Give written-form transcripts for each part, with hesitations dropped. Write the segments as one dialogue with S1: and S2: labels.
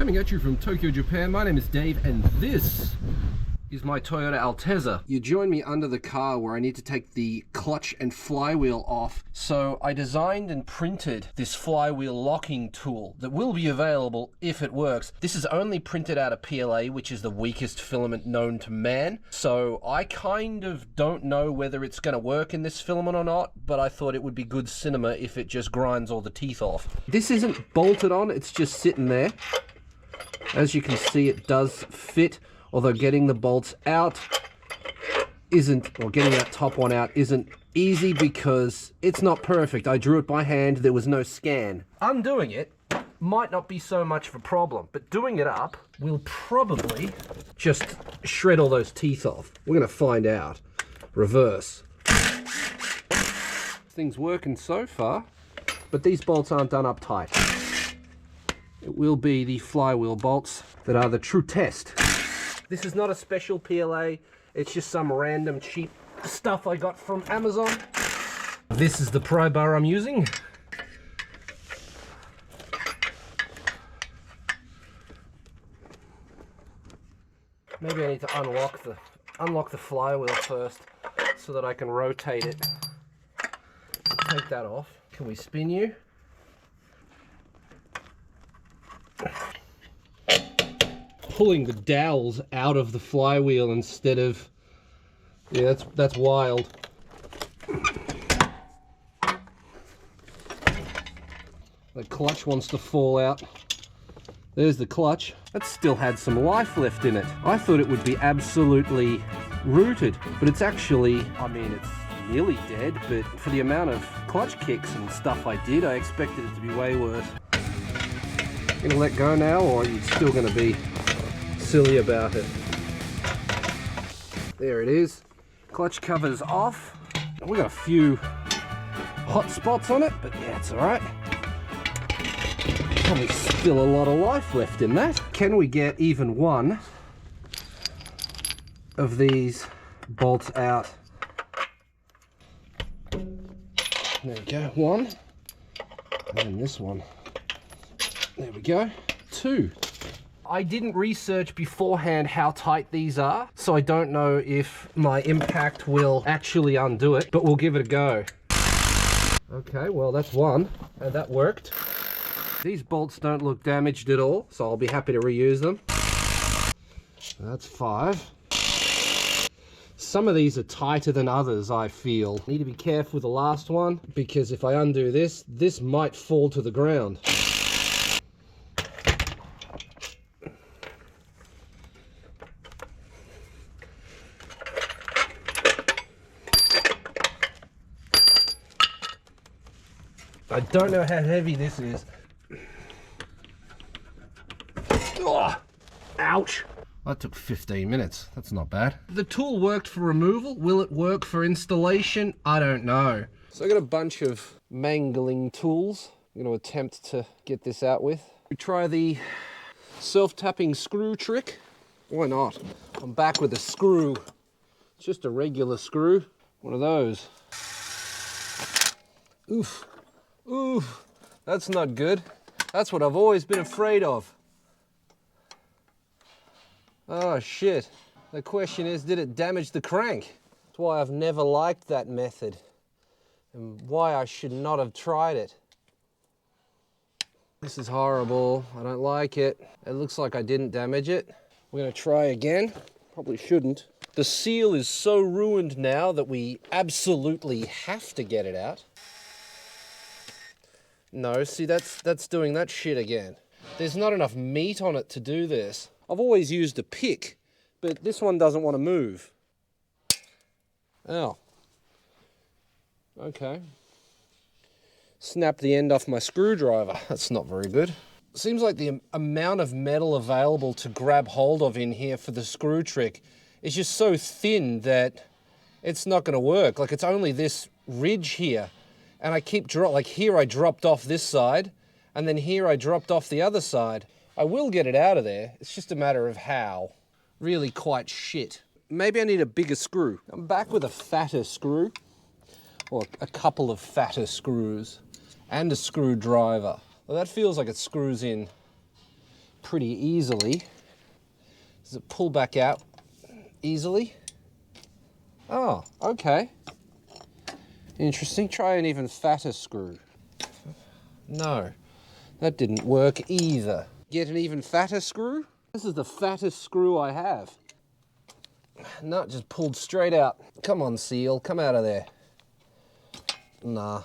S1: Coming at you from Tokyo, Japan, my name is Dave, and this is my Toyota Altezza. You join me under the car where I need to take the clutch and flywheel off. So I designed and printed this flywheel locking tool that will be available if it works. This is only printed out of PLA, which is the weakest filament known to man. So I kind of don't know whether it's going to work in this filament or not, but I thought it would be good cinema if it just grinds all the teeth off. This isn't bolted on, it's just sitting there. As you can see, it does fit. Although getting the bolts out isn't, or getting that top one out isn't easy because it's not perfect. I drew it by hand, there was no scan. Undoing it might not be so much of a problem, but doing it up will probably just shred all those teeth off. We're gonna find out. Reverse. Things working so far, but these bolts aren't done up tight. It will be the flywheel bolts that are the true test. This is not a special PLA, it's just some random cheap stuff I got from Amazon. This is the pry bar I'm using. Maybe I need to unlock the flywheel first so that I can rotate it. Take that off. Can we spin you? Pulling the dowels out of the flywheel instead of, yeah, that's wild. The clutch wants to fall out. There's the clutch. That still had some life left in it. I thought it would be absolutely rooted, but it's actually, I mean, it's nearly dead, but for the amount of clutch kicks and stuff I did, I expected it to be way worse. You gonna let go now, or are you still gonna be silly about it? There it is. Clutch cover's off. We got a few hot spots on it, but yeah, it's all right. Probably still a lot of life left in that. Can we get even one of these bolts out? There we go, one. And this one. There we go, two. I didn't research beforehand how tight these are, so I don't know if my impact will actually undo it, but we'll give it a go. Okay, well that's one, and that worked. These bolts don't look damaged at all, so I'll be happy to reuse them. That's five. Some of these are tighter than others, I feel. Need to be careful with the last one, because if I undo this, this might fall to the ground. I don't know how heavy this is. Oh, ouch. That took 15 minutes. That's not bad. The tool worked for removal. Will it work for installation? I don't know. So I got a bunch of mangling tools I'm going to attempt to get this out with. We try the self-tapping screw trick. Why not? I'm back with a screw. It's just a regular screw. One of those. Oof. Ooh, that's not good. That's what I've always been afraid of. Oh shit. The question is, did it damage the crank? That's why I've never liked that method and why I should not have tried it. This is horrible. I don't like it. It looks like I didn't damage it. We're gonna try again. Probably shouldn't. The seal is so ruined now that we absolutely have to get it out. No, see, that's doing that shit again. There's not enough meat on it to do this. I've always used a pick, but this one doesn't want to move. Oh. Okay. Snapped the end off my screwdriver. That's not very good. Seems like the amount of metal available to grab hold of in here for the screw trick is just so thin that it's not going to work. Like, it's only this ridge here. And I keep like here I dropped off this side, and then here I dropped off the other side. I will get it out of there. It's just a matter of how. Really quite shit. Maybe I need a bigger screw. I'm back with a fatter screw, or a couple of fatter screws, and a screwdriver. Well, that feels like it screws in pretty easily. Does it pull back out easily? Oh, okay. Interesting. Try an even fatter screw. No, that didn't work either. Get an even fatter screw? This is the fattest screw I have. No, it just pulled straight out. Come on, seal, come out of there. Nah.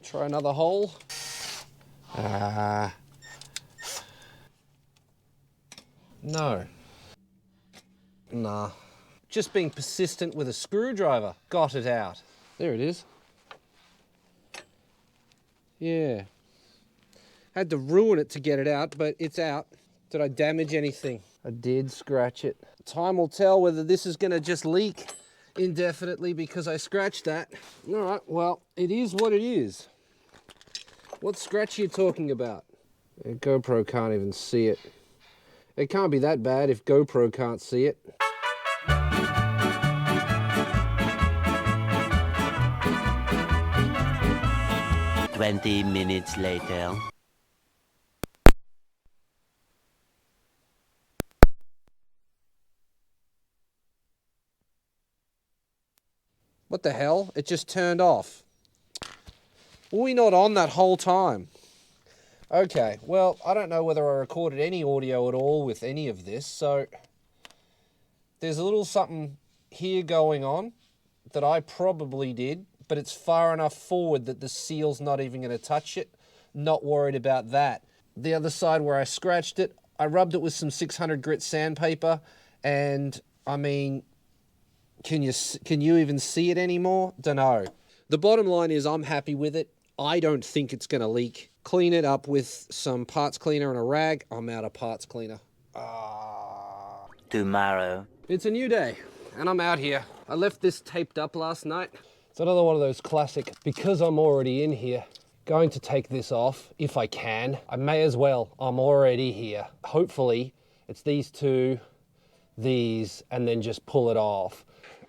S1: Try another hole. No. Nah. Just being persistent with a screwdriver. Got it out. There it is. Yeah. Had to ruin it to get it out, but it's out. Did I damage anything? I did scratch it. Time will tell whether this is gonna just leak indefinitely because I scratched that. All right, well, it is what it is. What scratch are you talking about? GoPro can't even see it. It can't be that bad if GoPro can't see it.
S2: "20 minutes later."
S1: What the hell? It just turned off. Were we not on that whole time? Okay, well, I don't know whether I recorded any audio at all with any of this, so there's a little something here going on that I probably did, but it's far enough forward that the seal's not even going to touch it. Not worried about that. The other side where I scratched it, I rubbed it with some 600 grit sandpaper, and I mean, can you even see it anymore? Dunno. The bottom line is I'm happy with it. I don't think it's going to leak. Clean it up with some parts cleaner and a rag. I'm out of parts cleaner.
S2: Tomorrow.
S1: It's a new day, and I'm out here. I left this taped up last night. It's another one of those classic, because I'm already in here, going to take this off if I can. I may as well. I'm already here. Hopefully, it's these two, these, and then just pull it off.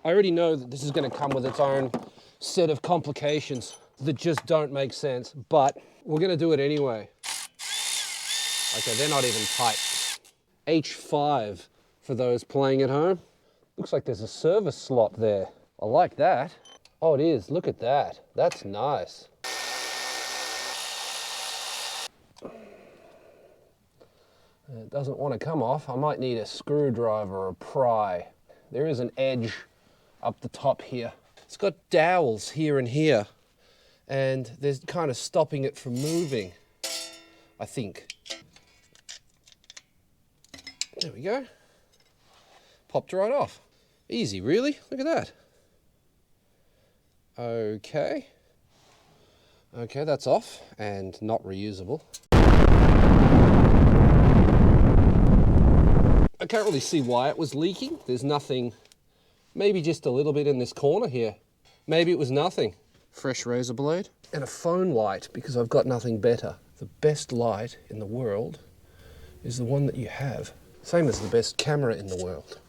S1: I already know that this is going to come with its own set of complications that just don't make sense, but we're going to do it anyway. Okay, they're not even tight. H5 for those playing at home. Looks like there's a service slot there. I like that. Oh, it is. Look at that. That's nice. It doesn't want to come off. I might need a screwdriver or a pry. There is an edge up the top here. It's got dowels here and here, and there's kind of stopping it from moving, I think. There we go. Popped right off. Easy, really? Look at that. Okay. Okay, that's off and not reusable. I can't really see why it was leaking. There's nothing. Maybe just a little bit in this corner here. Maybe it was nothing. Fresh razor blade and a phone light because I've got nothing better. The best light in the world is the one that you have. Same as the best camera in the world.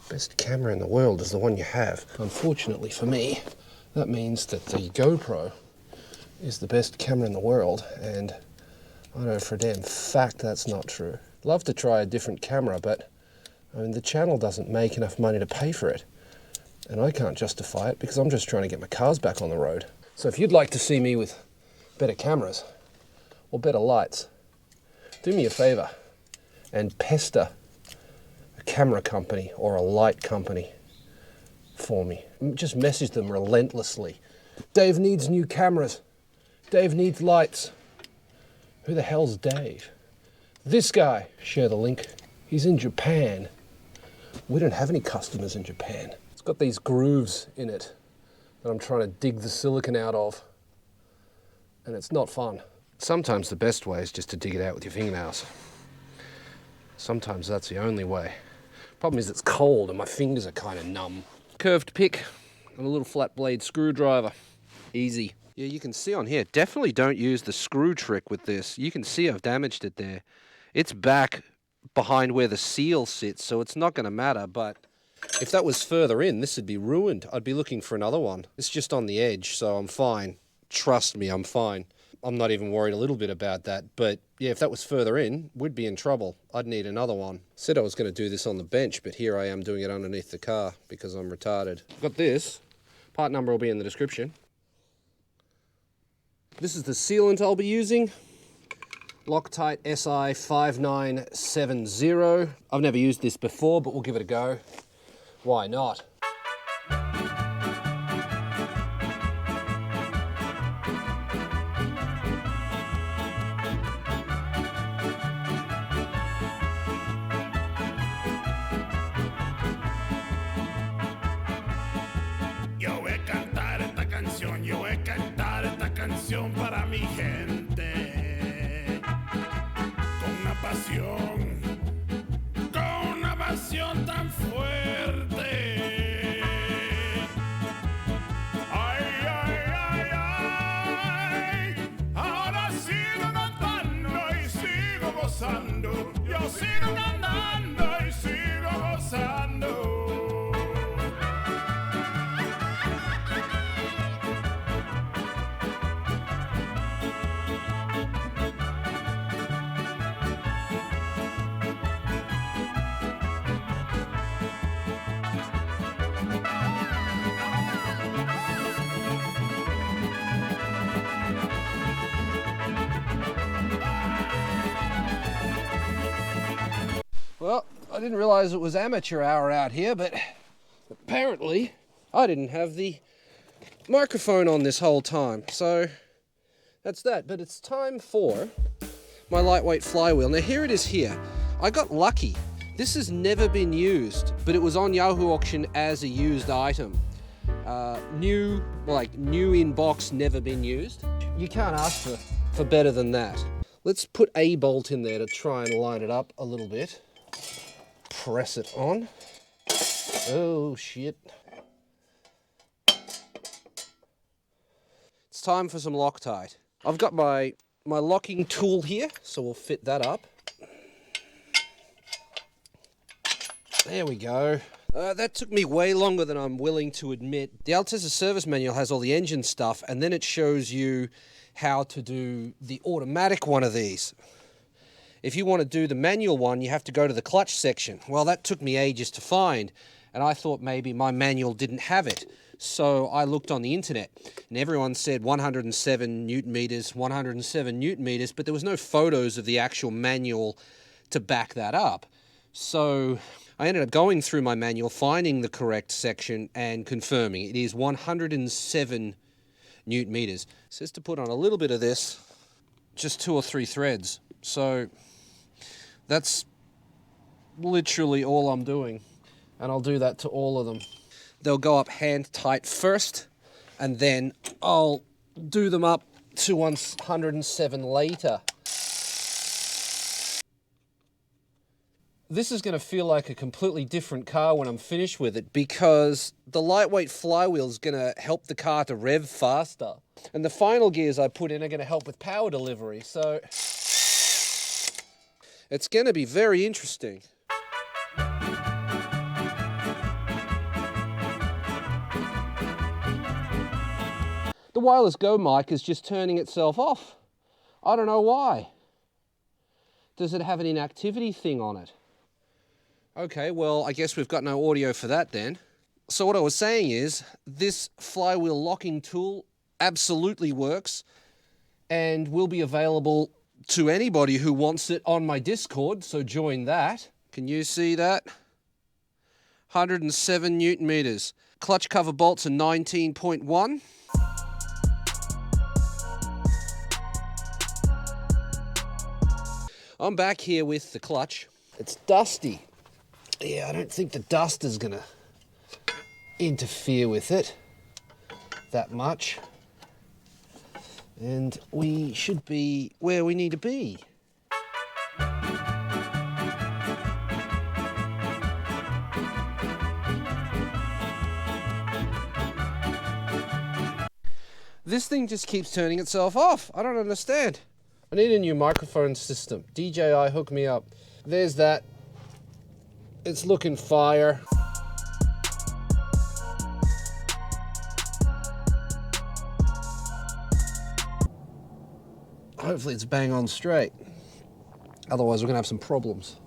S1: Best camera in the world is the one you have. Unfortunately for me, that means that the GoPro is the best camera in the world, and I know for a damn fact that's not true. Love to try a different camera, but I mean, the channel doesn't make enough money to pay for it. And I can't justify it because I'm just trying to get my cars back on the road. So if you'd like to see me with better cameras or better lights, do me a favor and pester a camera company or a light company for me. Just message them relentlessly. Dave needs new cameras. Dave needs lights. Who the hell's Dave? This guy. Share the link. He's in Japan. We don't have any customers in Japan. It's got these grooves in it that I'm trying to dig the silicon out of, and it's not fun. Sometimes the best way is just to dig it out with your fingernails. Sometimes that's the only way. Problem is it's cold and my fingers are kind of numb. Curved pick and a little flat blade screwdriver. Easy. Yeah, you can see on here, definitely don't use the screw trick with this. You can see I've damaged it there. It's back behind where the seal sits, so it's not going to matter, but if that was further in, this would be ruined. I'd be looking for another one. It's just on the edge, so I'm fine. Trust me, I'm fine. I'm not even worried a little bit about that. But yeah, if that was further in, we'd be in trouble. I'd need another one. Said I was going to do this on the bench, but here I am doing it underneath the car because I'm retarded. I've got this. Part number will be in the description. This is the sealant I'll be using. Loctite SI5970. I've never used this before, but we'll give it a go. Why not?
S3: Yo voy a cantar esta canción, yo voy a cantar esta canción para mi gente. Con una pasión tan fuerte. Ay, ay, ay, ay. Ahora sigo cantando y sigo gozando. Yo sigo cantando y sigo gozando.
S1: Well, I didn't realize it was amateur hour out here, but apparently I didn't have the microphone on this whole time. So that's that. But it's time for my lightweight flywheel. Now here it is here. I got lucky. This has never been used, but it was on Yahoo auction as a used item. New in box, never been used. You can't ask for better than that. Let's put a bolt in there to try and line it up a little bit. Press it on. Oh shit. It's time for some Loctite. I've got my locking tool here, so we'll fit that up. There we go. That took me way longer than I'm willing to admit. The Altezza service manual has all the engine stuff, and then it shows you how to do the automatic one of these. If you want to do the manual one, you have to go to the clutch section. Well, that took me ages to find, and I thought maybe my manual didn't have it. So I looked on the internet, and everyone said 107 Newton meters, 107 Newton meters, but there was no photos of the actual manual to back that up. So I ended up going through my manual, finding the correct section, and confirming it is 107 Newton meters. It says to put on a little bit of this, just 2 or 3 threads. So that's literally all I'm doing, and I'll do that to all of them. They'll go up hand tight first, and then I'll do them up to 107 later. This is going to feel like a completely different car when I'm finished with it, because the lightweight flywheel is going to help the car to rev faster, and the final gears I put in are going to help with power delivery. So it's going to be very interesting. The wireless Go mic is just turning itself off. I don't know why. Does it have an inactivity thing on it? Okay, well, I guess we've got no audio for that then. So what I was saying is, this flywheel locking tool absolutely works and will be available to anybody who wants it on my Discord, so join that. Can you see that? 107 Newton meters. Clutch cover bolts are 19.1. I'm back here with the clutch. It's dusty. Yeah, I don't think the dust is gonna interfere with it that much. And we should be where we need to be. This thing just keeps turning itself off. I don't understand. I need a new microphone system. DJI, hook me up. There's that. It's looking fire. Hopefully it's bang on straight. Otherwise we're gonna have some problems.